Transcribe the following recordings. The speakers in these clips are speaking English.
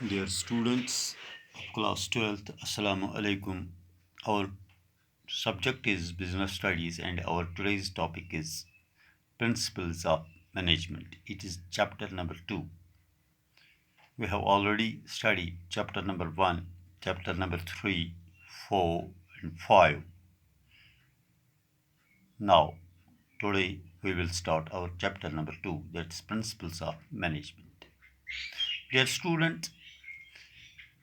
Dear students of class 12th, Assalamu alaikum. Our subject is business studies and our today's topic is principles of management. It is chapter number 2. We have already studied chapter number 1, chapter number 3, 4 and 5. Now, today we will start our chapter number 2, that's principles of management. Dear students,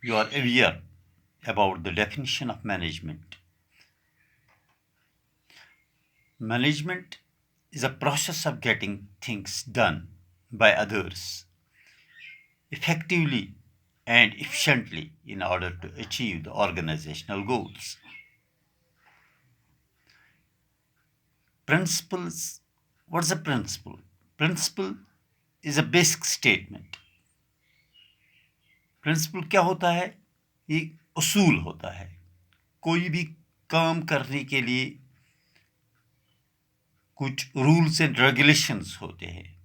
you are aware about the definition of management. Management is a process of getting things done by others effectively and efficiently in order to achieve the organizational goals. Principles. What's a principle? Principle is a basic statement. Principal क्या होता है? एक उसूल होता है. कोई भी काम करने के लिए कुछ रूल्स एंड रेगुलेशंस होते हैं,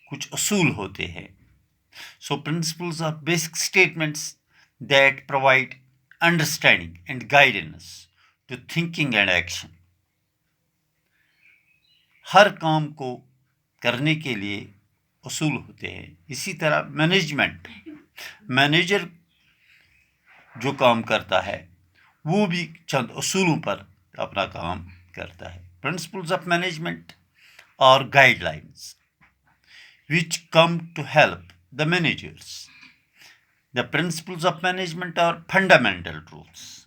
कुछ उसूल होते हैं. So principles are basic statements that provide understanding and guidance to thinking and action. हर काम को करने के लिए उसूल होते हैं. इसी तरह मैनेजर जो काम करता है वो भी चंद उसूलों पर अपना काम करता है. Principles of management are guidelines which come to help the managers. The principles of management are fundamental truths.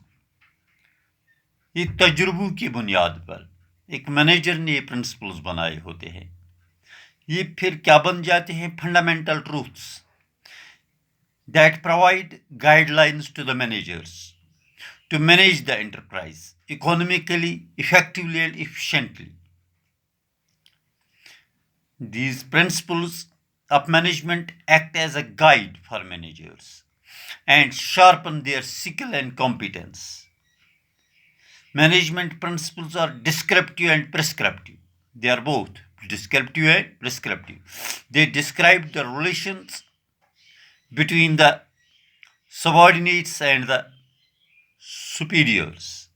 ये तजुर्बों की बुनियाद पर एक मैनेजर ने ये प्रिंसिपल्स बनाए होते हैं. ये फिर क्या बन जाते हैं? Fundamental truths that provide guidelines to the managers to manage the enterprise economically, effectively and efficiently. These principles of management act as a guide for managers and sharpen their skill and competence. Management principles are descriptive and prescriptive. They are both descriptive and prescriptive. They describe the relations between the subordinates and the superiors,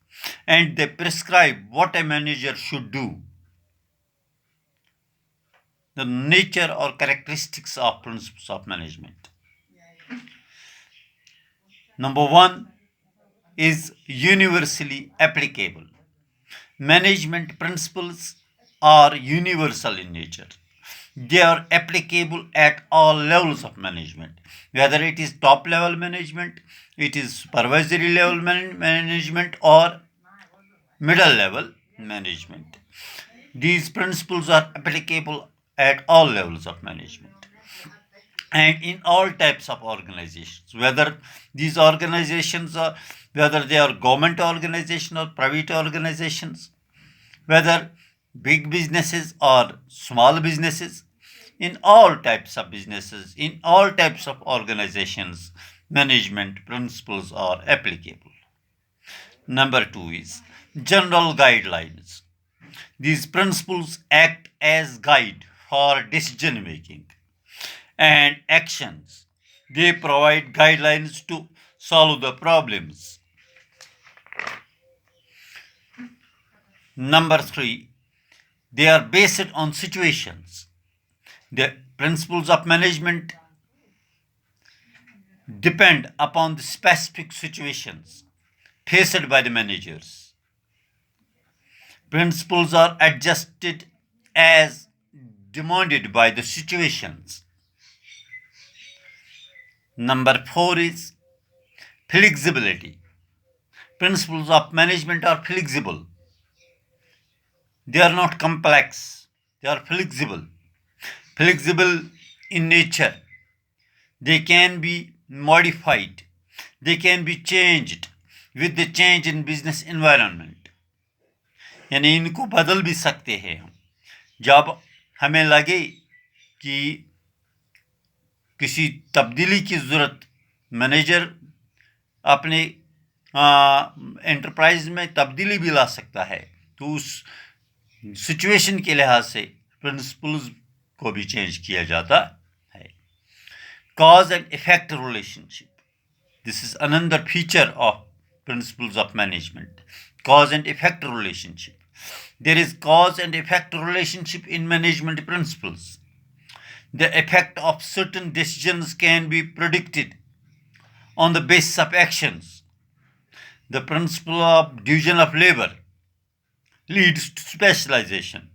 and they prescribe what a manager should do. The nature or characteristics of principles of management. Number 1 is universally applicable. Management principles are universal in nature. They are applicable at all levels of management, whether it is top level management, it is supervisory level management or middle level management. These principles are applicable at all levels of management and in all types of organizations, whether these organizations are, whether they are government organizations or private organizations, whether big businesses or small businesses. In all types of businesses, in all types of organizations, management principles are applicable. Number 2 is general guidelines. These principles act as guide for decision making and actions. They provide guidelines to solve the problems. Number 3, they are based on situations. The principles of management depend upon the specific situations faced by the managers. Principles are adjusted as demanded by the situations. Number 4 is flexibility. Principles of management are flexible. They are not complex. They are flexible. Flexible in nature. They can be modified. They can be changed with the change in business environment. यानी इनको बदल भी सकते हैं हम. जब हमें लगे कि किसी तब्दीली की ज़रूरत, मैनेजर अपने एंटरप्राइज में तब्दीली भी ला सकता है, तो उस सिचुएशन के लिहाज से प्रिंसिपल्स को भी चेंज किया जाता है. cause and effect relationship. This is another feature of principles of management. Cause and effect relationship. There is cause and effect relationship in management principles. The effect of certain decisions can be predicted on the basis of actions. The principle of division of labor leads to specialization.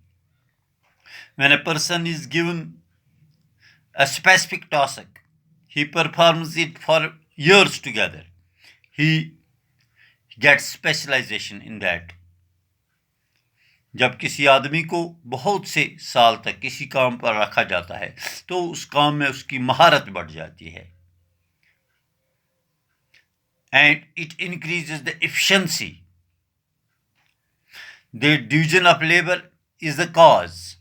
When a person is given a specific task, he performs it for years together. He gets specialization in that. जब किसी आदमी को बहुत से साल तक किसी काम पर रखा जाता है तो उस काम में उसकी महारत बढ़ जाती है. And it increases the efficiency. The division of labor is the cause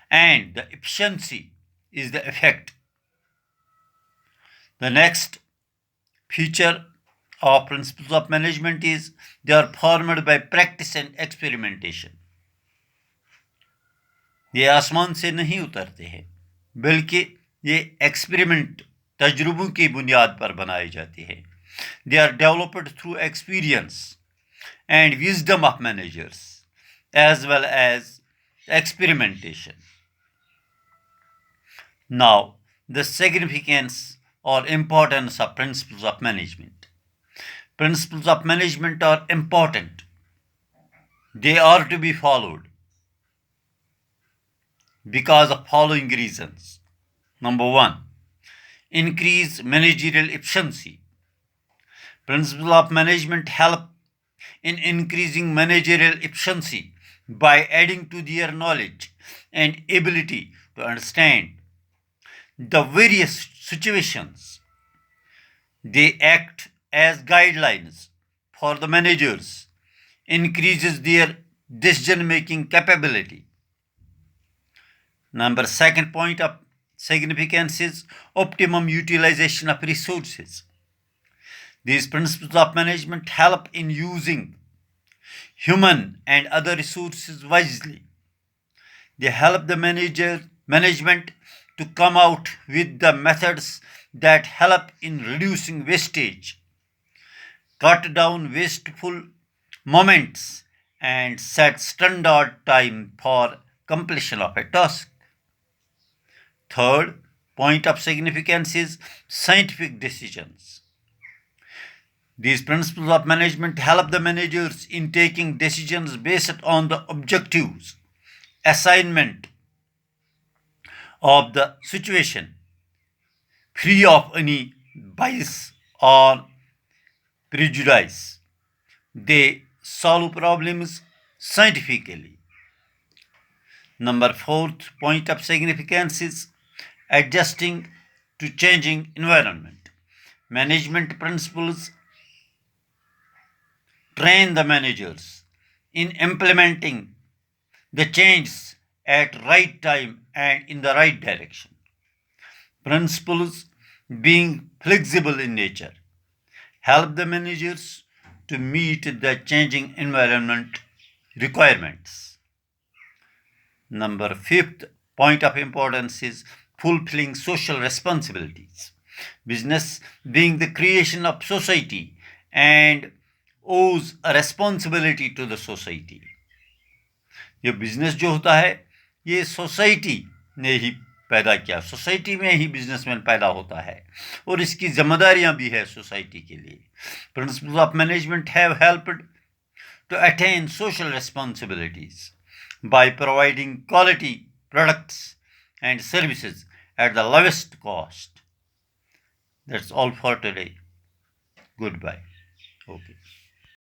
and the efficiency is the effect. The next feature of principles of management is they are formed by practice and experimentation. ये आसमान से नहीं उतरते हैं बल्कि ये experiment तजुर्बों की बुनियाद पर बनाए जाते हैं. They are developed through experience and wisdom of managers as well as experimentation. Now, the significance or importance of principles of management. Principles of management are important. They are to be followed because of following reasons. Number one, increase managerial efficiency. Principles of management help in increasing managerial efficiency by adding to their knowledge and ability to understand the various situations. They act as guidelines for the managers, increases their decision-making capability. Second point of significance is optimum utilization of resources. These principles of management help in using human and other resources wisely. They help the management to come out with the methods that help in reducing wastage, cut down wasteful moments, and set standard time for completion of a task. Third point of significance is scientific decisions. These principles of management help the managers in taking decisions based on the objectives, assignment of the situation, free of any bias or prejudice. They solve problems scientifically. Fourth point of significance is adjusting to changing environment. Management principles train the managers in implementing the changes at right time and in the right direction. Principles, being flexible in nature, help the managers to meet the changing environment requirements. Fifth point of importance is fulfilling social responsibilities. Business being the creation of society and owes a responsibility to the society. ये business जो होता है ये society ने ही पैदा किया, society में ही businessman पैदा होता है और इसकी जिम्मेदारियां भी है सोसाइटी के लिए. Principles of management have helped to attain social responsibilities by providing quality products and services at the lowest cost. That's all for today. Goodbye. Okay.